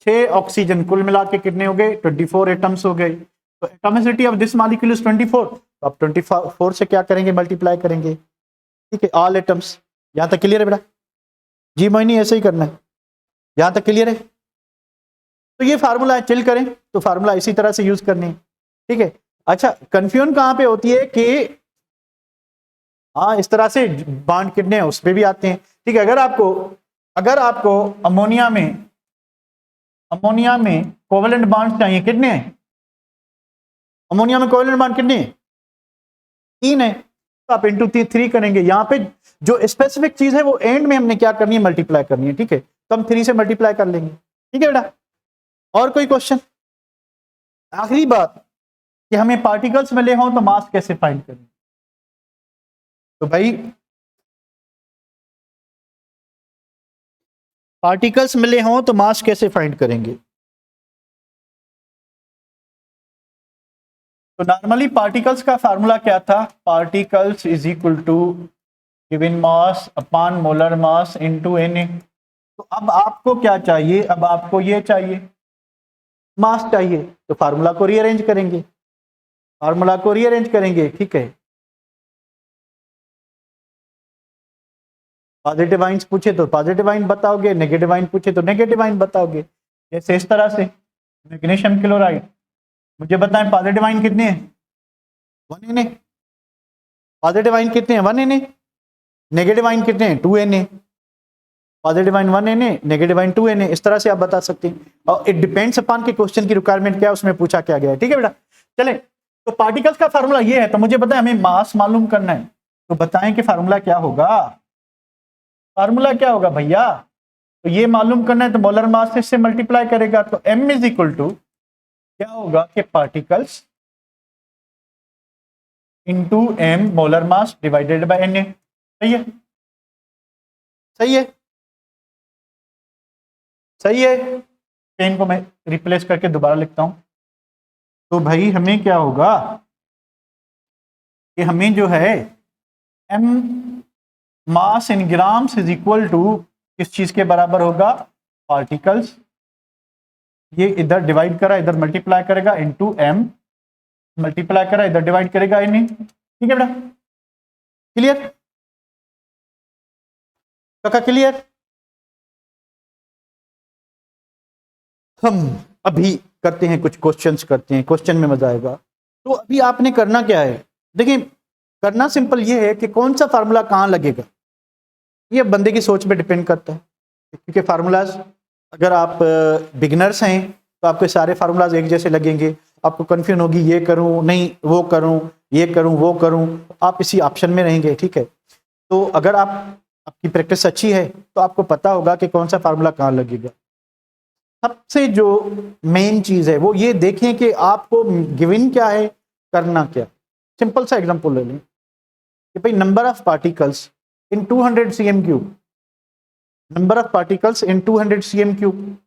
6 ऑक्सीजन, कुल मिला के कितने हो गए? 24 एटम्स हो गए। तो atomicity of this molecule is 24। तो आप 24 से क्या करेंगे? मल्टीप्लाई करेंगे। ठीक है, ऑल एटम्स। यहां तक क्लियर है बेटा? जी मोइनी, ऐसे ही करना है। यहां तक क्लियर है? तो ये फार्मूला है, चिल करें तो फार्मूला इसी तरह से यूज करनी है। ठीक है, अच्छा कंफ्यूजन कहां पे होती है कि हाँ इस तरह से बांड कितने हैं उस पर भी आते हैं। ठीक है, अगर आपको अमोनिया में कोवेलेंट बांड चाहिए, कितने हैं? अमोनिया में कोवेलेंट बांड कितने हैं? 3 है। तो आप इंटू 3 करेंगे। यहां पे जो स्पेसिफिक चीज है वो एंड में हमने क्या करनी है? मल्टीप्लाई करनी है। ठीक है, तो हम 3 से मल्टीप्लाई कर लेंगे। ठीक है बेटा, और कोई क्वेश्चन? आखिरी बात कि हमें पार्टिकल्स मिले हों तो मास कैसे फाइंड करें? तो भाई पार्टिकल्स मिले हों तो मास कैसे फाइंड करेंगे? तो नॉर्मली पार्टिकल्स का फार्मूला क्या था? Particles is equal to given mass upon molar mass into Na। तो अब आपको क्या चाहिए? अब आपको ये चाहिए, मास चाहिए। तो फार्मूला को रीअरेंज करेंगे, ठीक है। पॉजिटिव आइंस पूछे तो पॉजिटिव आइन बताओगे, नेगेटिव आइन पूछे तो नेगेटिव आइन बताओगे। जैसे इस तरह से मैग्नीशियम क्लोराइड, मुझे बताएं पॉजिटिव आइन कितने हैं? 1 Na। पॉजिटिव आइन कितने हैं? 1 Na। नेगेटिव आइन कितने हैं? 2 Na। Positive ion 1 Na, negative ion 2 Na। इस तरह से आप बता सकते हैं। और इट डिपेंड्स अपॉन के क्वेश्चन की रिक्वायरमेंट क्या है, उसमें पूछा क्या गया है। ठीक है बेटा, चले। तो पार्टिकल्स का फार्मूला ये है। तो मुझे बताएं हमें मास मालूम करना है, तो बताएं कि फार्मूला क्या होगा? फार्मूला क्या होगा भैया? तो ये मालूम करना है तो मोलर मास से मल्टीप्लाई करेगा। तो m इज इक्वल टू क्या होगा कि particles into m molar mass divided by Na। सही है, सही है, सही है। पेन को मैं रिप्लेस करके दोबारा लिखता हूं। तो भाई हमें क्या होगा कि हमें जो है m mass in grams is equal to किस चीज के बराबर होगा? पार्टिकल्स, ये इधर डिवाइड करा इधर मल्टीप्लाई करेगा इनटू m, मल्टीप्लाई करा इधर डिवाइड करेगा Na। ठीक है बेटा, क्लियर? काका क्लियर? हम अभी करते हैं कुछ क्वेश्चंस करते हैं, क्वेश्चन में मजा आएगा। तो अभी आपने करना क्या है? देखिए करना सिंपल ये है कि कौन सा फार्मूला कहाँ लगेगा, ये बंदे की सोच पे डिपेंड करता है। क्योंकि फार्मूलाज अगर आप बिगिनर्स हैं तो आपके सारे फार्मूलाज एक जैसे लगेंगे, आपको कंफ्यूजन होगी ये करूं नहीं वो करूं, ये करूं वो करूं, आप इसी ऑप्शन में रहेंगे। ठीक है, तो अगर आपकी प्रैक्टिस अच्छी है तो आपको पता होगा कि कौन सा फार्मूला कहाँ लगेगा। सबसे जो मेन चीज है वो ये देखें कि आपको गिवन क्या है, करना क्या। सिंपल सा एग्जांपल ले लें कि भाई number of particles in 200 cm cube, number of particles in 200 cm cube.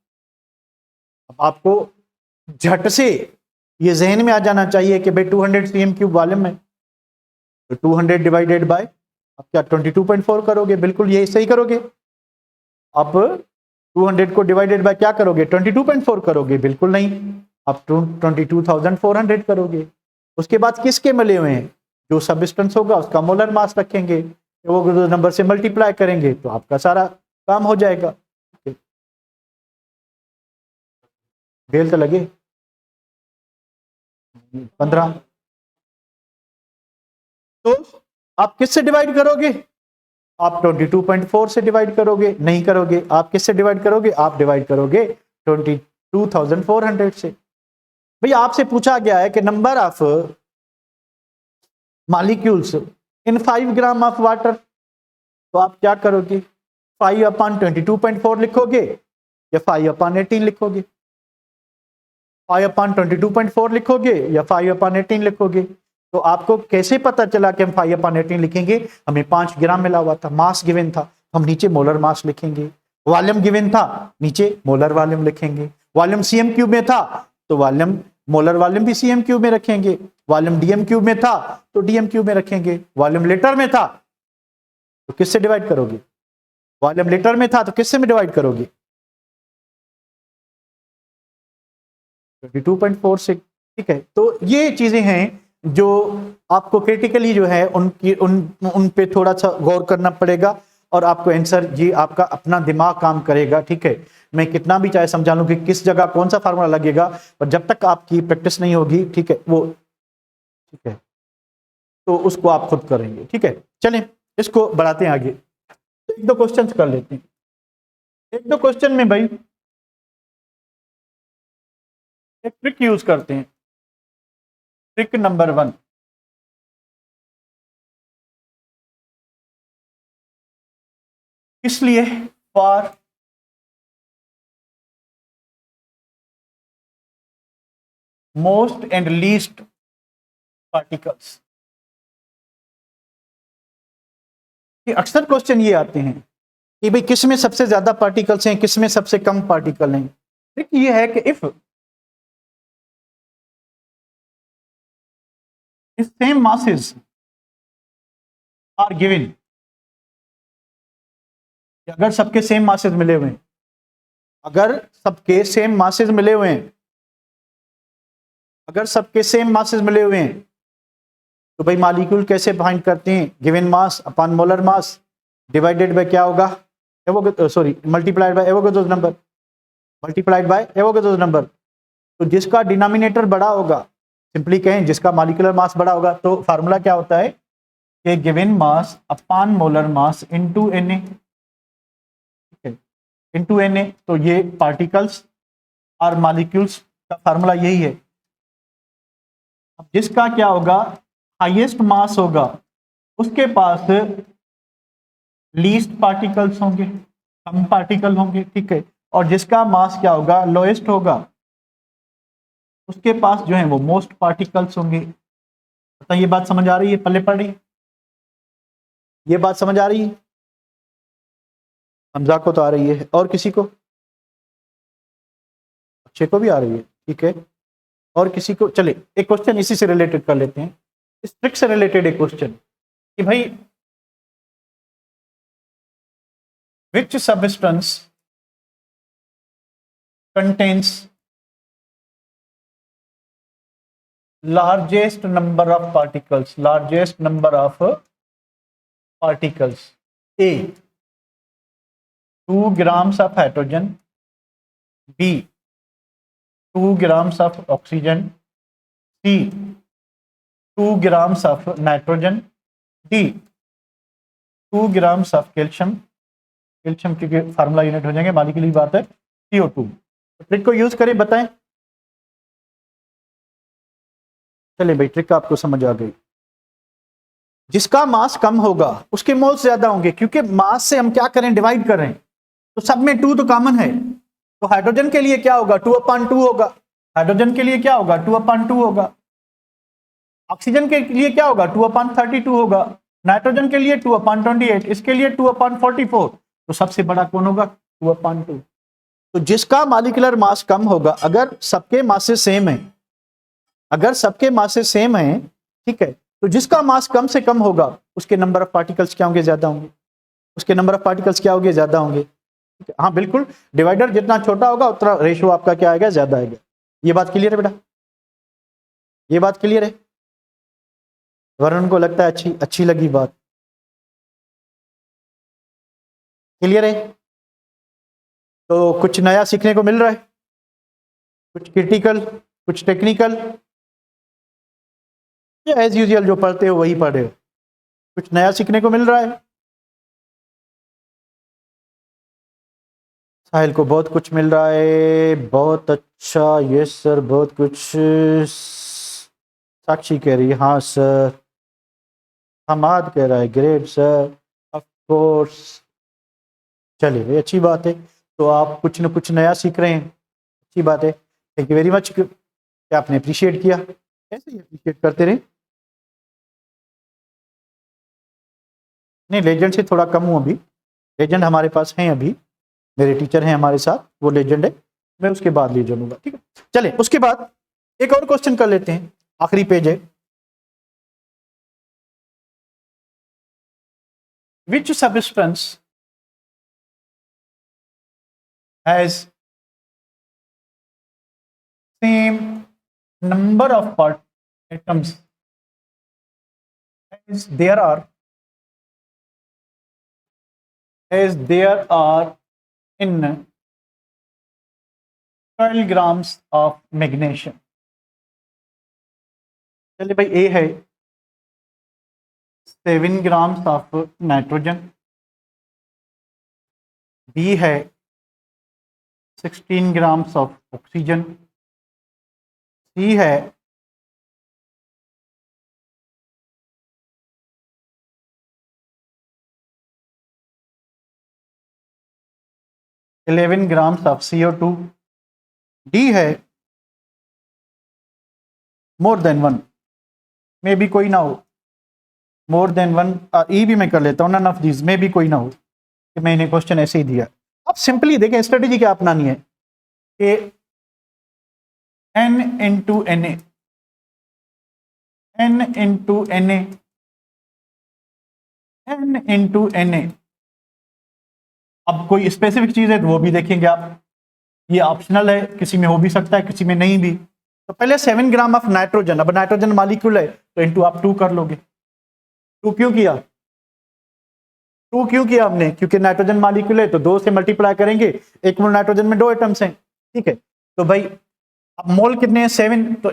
अब आपको झट से ये जहन में आ जाना चाहिए कि भाई 200 cm क्यूब वॉल्यूम है, तो 200 डिवाइडेड बाय आप क्या 22.4 करोगे? बिल्कुल यही सही करोगे। आप 200 को डिवाइडेड बाय क्या करोगे? 22.4 करोगे? बिल्कुल नहीं, आप 22,400 करोगे। उसके बाद किसके मिले हुए हैं? जो सबस्टेंस होगा उसका मोलर मास रखेंगे, वो नंबर से मल्टीप्लाई करेंगे तो आपका सारा काम हो जाएगा। बेल तो लगे 15। तो आप किससे डिवाइड करोगे? आप 22.4 से डिवाइड करोगे? नहीं करोगे। आप किससे डिवाइड करोगे? आप डिवाइड करोगे 22,400 से। भैया आपसे पूछा गया है कि number of molecules in 5 gram of water, तो आप क्या करोगे? 5/22.4 लिखोगे या 5/18 लिखोगे? 5/22.4 लिखोगे या 5/18 लिखोगे? तो आपको कैसे पता चला कि हम 5/18 लिखेंगे? हमें 5 ग्राम मिला हुआ था, मास गिवन था, हम नीचे मोलर मास लिखेंगे। वॉल्यूम गिवन था, नीचे मोलर वॉल्यूम लिखेंगे। वॉल्यूम cm क्यूब में था तो वॉल्यूम मोलर वॉल्यूम भी सीएम क्यूब में रखेंगे, वॉल्यूम डीएम क्यूब में था तो डीएम क्यूब में रखेंगे, वॉल्यूम लीटर में था तो किससे डिवाइड करोगे, वॉल्यूम लीटर में था तो किससे में डिवाइड करोगे, 22.4 से। ठीक है, तो ये चीजें हैं जो आपको क्रिटिकली जो है उनकी उन पे थोड़ा सा गौर करना पड़ेगा और आपको आंसर ये आपका अपना दिमाग काम करेगा। ठीक है, मैं कितना भी चाहे समझा लूं कि किस जगह कौन सा फार्मूला लगेगा, पर जब तक आपकी प्रैक्टिस नहीं होगी, ठीक है, वो ठीक है, तो उसको आप खुद करेंगे। ठीक है, चलें इसको बढ़ाते हैं आगे, एक दो क्वेश्चन कर लेते हैं। एक दो क्वेश्चन में भाई एक ट्रिक यूज करते हैं। ट्रिक नंबर 1, इसलिए for most and least particles. अक्सर क्वेश्चन ये आते हैं कि भाई किस में सबसे ज्यादा पार्टिकल्स हैं, किस में सबसे कम पार्टिकल हैं। ट्रिक ये है कि if same masses are given, अगर सबके सेम masses मिले हुए हैं, अगर सबके सेम masses मिले हुए हैं, अगर सबके सेम masses मिले हुए हैं तो भाई मॉलिक्यूल कैसे फाइंड करते हैं, given mass upon molar mass divided by क्या होगा, multiplied by Avogadro's number, multiplied by Avogadro's number. तो जिसका डिनोमिनेटर बड़ा होगा, सिंपली कहें जिसका मॉलिक्यूलर मास बड़ा होगा, तो फार्मूला क्या होता है कि given mass upon molar mass into Na, into Na। तो ये पार्टिकल्स और मॉलिक्यूल्स का फार्मूला यही है। अब जिसका क्या होगा, हाईएस्ट मास होगा, उसके पास लीस्ट पार्टिकल्स होंगे, कम पार्टिकल होंगे। ठीक है, और जिसका मास क्या होगा, लोएस्ट होगा, उसके पास जो है वो मोस्ट पार्टिकल्स होंगे। तो ये बात समझ आ रही है, पल्ले पड़ रही है, ये बात समझ आ रही है, हमजा को तो आ रही है, और किसी को, अक्षय को भी आ रही है। ठीक है, और किसी को, चले एक क्वेश्चन इसी से रिलेटेड कर लेते हैं, इस ट्रिक से रिलेटेड एक क्वेश्चन कि भाई which substance contains largest number of particles, largest number of particles? A 2 grams of hydrogen, B 2 grams of oxygen, C 2 grams of nitrogen, D 2 grams of calcium। Calcium के formula unit हो जाएंगे, molecule की बात है CO2। तो trick को use करें, बताएं। चलिए भाई, ट्रिक आपको समझ आ गई। जिसका मास कम होगा उसके मोल्स ज्यादा होंगे, क्योंकि मास से हम क्या करें, डिवाइड कर रहे हैं, तो सब में 2 तो कॉमन है। तो हाइड्रोजन के लिए क्या होगा, 2/2 होगा, हाइड्रोजन के लिए क्या होगा, 2/2 होगा, ऑक्सीजन के लिए क्या होगा, 2/32 होगा, नाइट्रोजन के लिए 2/28, इसके लिए 2/44। तो सबसे बड़ा कौन होगा, 2/2। तो जिसका मॉलिक्यूलर मास कम होगा, अगर सबके मासेस सेम है, अगर सबके मासेस सेम है, ठीक है, तो जिसका मास कम से कम होगा उसके नंबर ऑफ पार्टिकल्स क्या होंगे, ज्यादा होंगे, उसके नंबर ऑफ पार्टिकल्स क्या होंगे, ज्यादा होंगे। हाँ बिल्कुल, डिवाइडर जितना छोटा होगा उतना रेशियो आपका क्या आएगा, ज्यादा आएगा। ये बात क्लियर है बेटा, ये बात क्लियर है, वरुण को लगता है अच्छी लगी बात, क्लियर है। तो कुछ नया सीखने को मिल रहा है, कुछ क्रिटिकल, कुछ टेक्निकल, या एज यूजुअल जो पढ़ते हो वही पढ़े हो, कुछ नया सीखने को मिल रहा है। साहिल को बहुत कुछ मिल रहा है, बहुत अच्छा, यस सर बहुत कुछ। साक्षी कह रही है हाँ सर, हमाद कह रहा है ग्रेट सर, ऑफ कोर्स। चलिए भाई, अच्छी बात है, तो आप कुछ न कुछ नया सीख रहे हैं, अच्छी बात है, थैंक यू वेरी मच कि आपने अप्रिशिएट किया, ऐसे ही अप्रिशिएट करते रहे। नहीं, लेजेंड से थोड़ा कम हूँ अभी, लेजेंड हमारे पास हैं अभी, मेरे टीचर हैं हमारे साथ, वो लेजेंड है, मैं उसके बाद ले जाऊंगा। ठीक है, चले उसके बाद एक और क्वेश्चन कर लेते हैं, आखिरी पेज है। Which substance has same number of part atoms as there are in 12 grams of magnesium। चलिए भाई, ए है 7 grams ऑफ नाइट्रोजन, बी है 16 grams ऑफ ऑक्सीजन, सी है 11 grams ऑफ CO2, डी है मोर देन 1, मे भी कोई ना हो, मोर देन 1, ई भी मैं कर लेता हूँ, नन ऑफ दीज में भी कोई ना हो, कि मैंने क्वेश्चन ऐसे ही दिया। अब सिंपली देखें स्ट्रेटेजी क्या अपनानी है कि n into N A, n into N A, n into N A. अब कोई स्पेसिफिक चीज है तो वो भी देखेंगे आप, ये ऑप्शनल है, किसी में हो भी सकता है किसी में नहीं भी। तो पहले 7 ग्राम ऑफ नाइट्रोजन, अब नाइट्रोजन मॉलिक्यूल है तो इंटू आप 2 कर लोगे। 2 क्यों किया? 2 क्यों किया हमने? क्योंकि नाइट्रोजन मॉलिक्यूल है तो 2 से मल्टीप्लाई करेंगे, एक मोल नाइट्रोजन में 2 एटम्स हैं, ठीक है। तो भाई अब मोल कितने हैं? 7,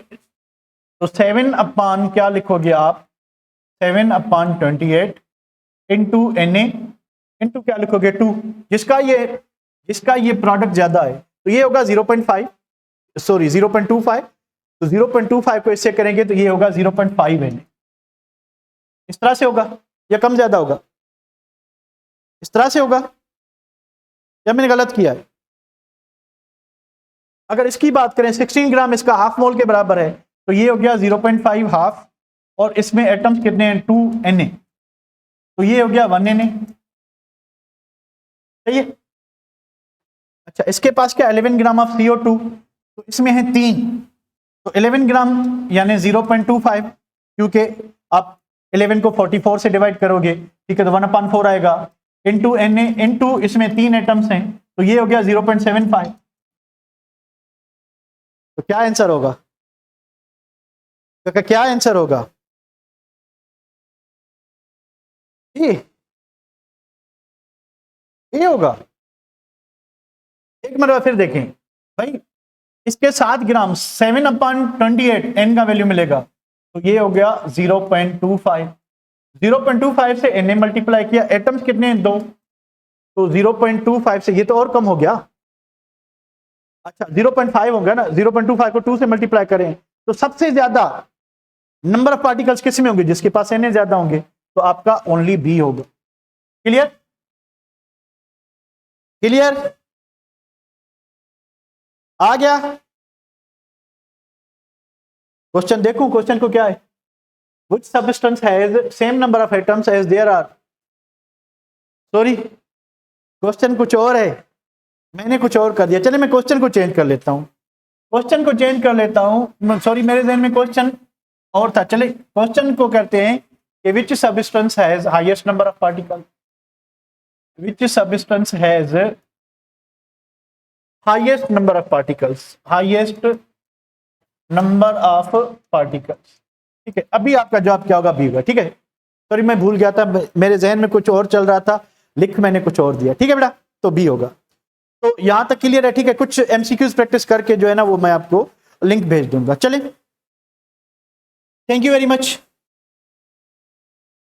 तो 7 अपॉन क्या लिखोगे आप? 7 upon 28 into N A into क्या लिखोगे? 2। जिसका ये प्रोडक्ट ज्यादा है तो ये होगा 0.5, सॉरी 0.25, तो 0.25 को इससे करेंगे तो ये होगा 0.5 एन। इस तरह से होगा या कम ज्यादा होगा? इस तरह से होगा या मैंने गलत किया है? अगर इसकी बात करें 16 ग्राम इसका हाफ मोल के बराबर है तो ये हो गया 0.5 हाफ, और इसमें एटम्स कितने हैं? 2 Na, तो ये हो गया 1 Na। सही है। अच्छा, इसके पास क्या 11 ग्राम ऑफ CO2, तो इसमें है 3, तो 11 ग्राम यानी 0.25, क्योंकि आप 11 को 44 से डिवाइड करोगे, ठीक है, तो 1/4 आएगा, इंटू Na इंटू इसमें 3 एटम्स हैं तो ये हो गया 0.75। तो क्या आंसर होगा? तो क्या आंसर होगा? ये होगा। एक मरतबा फिर देखें भाई, इसके 7 ग्राम 7/28 n का वैल्यू मिलेगा, तो ये हो गया 0.25। 0.25 से n मल्टीप्लाई किया, एटम्स कितने हैं? 2, तो 0.25 से ये तो और कम हो गया। अच्छा 0.5 हो गया ना, 0.25 को 2 से मल्टीप्लाई करें तो सबसे ज्यादा नंबर ऑफ पार्टिकल्स किस में होंगे? जिसके पास n ज्यादा होंगे, तो आपका ओनली बी होगा। क्लियर? क्लियर आ गया? क्वेश्चन देखूं, क्वेश्चन को क्या है? Which substance has same number of atoms as there are? Sorry, question कुछ और है, मैंने कुछ और कर दिया। चलिए मैं क्वेश्चन को चेंज कर लेता हूं, क्वेश्चन को चेंज कर लेता हूं। सॉरी, मेरे ध्यान में क्वेश्चन और था। चलिए क्वेश्चन को करते हैं कि which substance has highest number of particles? Which substance has highest number of particles? Highest number of particles, ठीक है। अभी आपका जवाब क्या होगा? बी होगा, ठीक है। सॉरी मैं भूल गया था, मेरे जहन में कुछ और चल रहा था, लिख मैंने कुछ और दिया, ठीक है बेटा, तो बी होगा। तो यहां तक क्लियर है, ठीक है। कुछ एमसीक्यूज प्रैक्टिस करके जो है ना वो मैं आपको लिंक भेज दूंगा। चलिए, थैंक यू वेरी मच।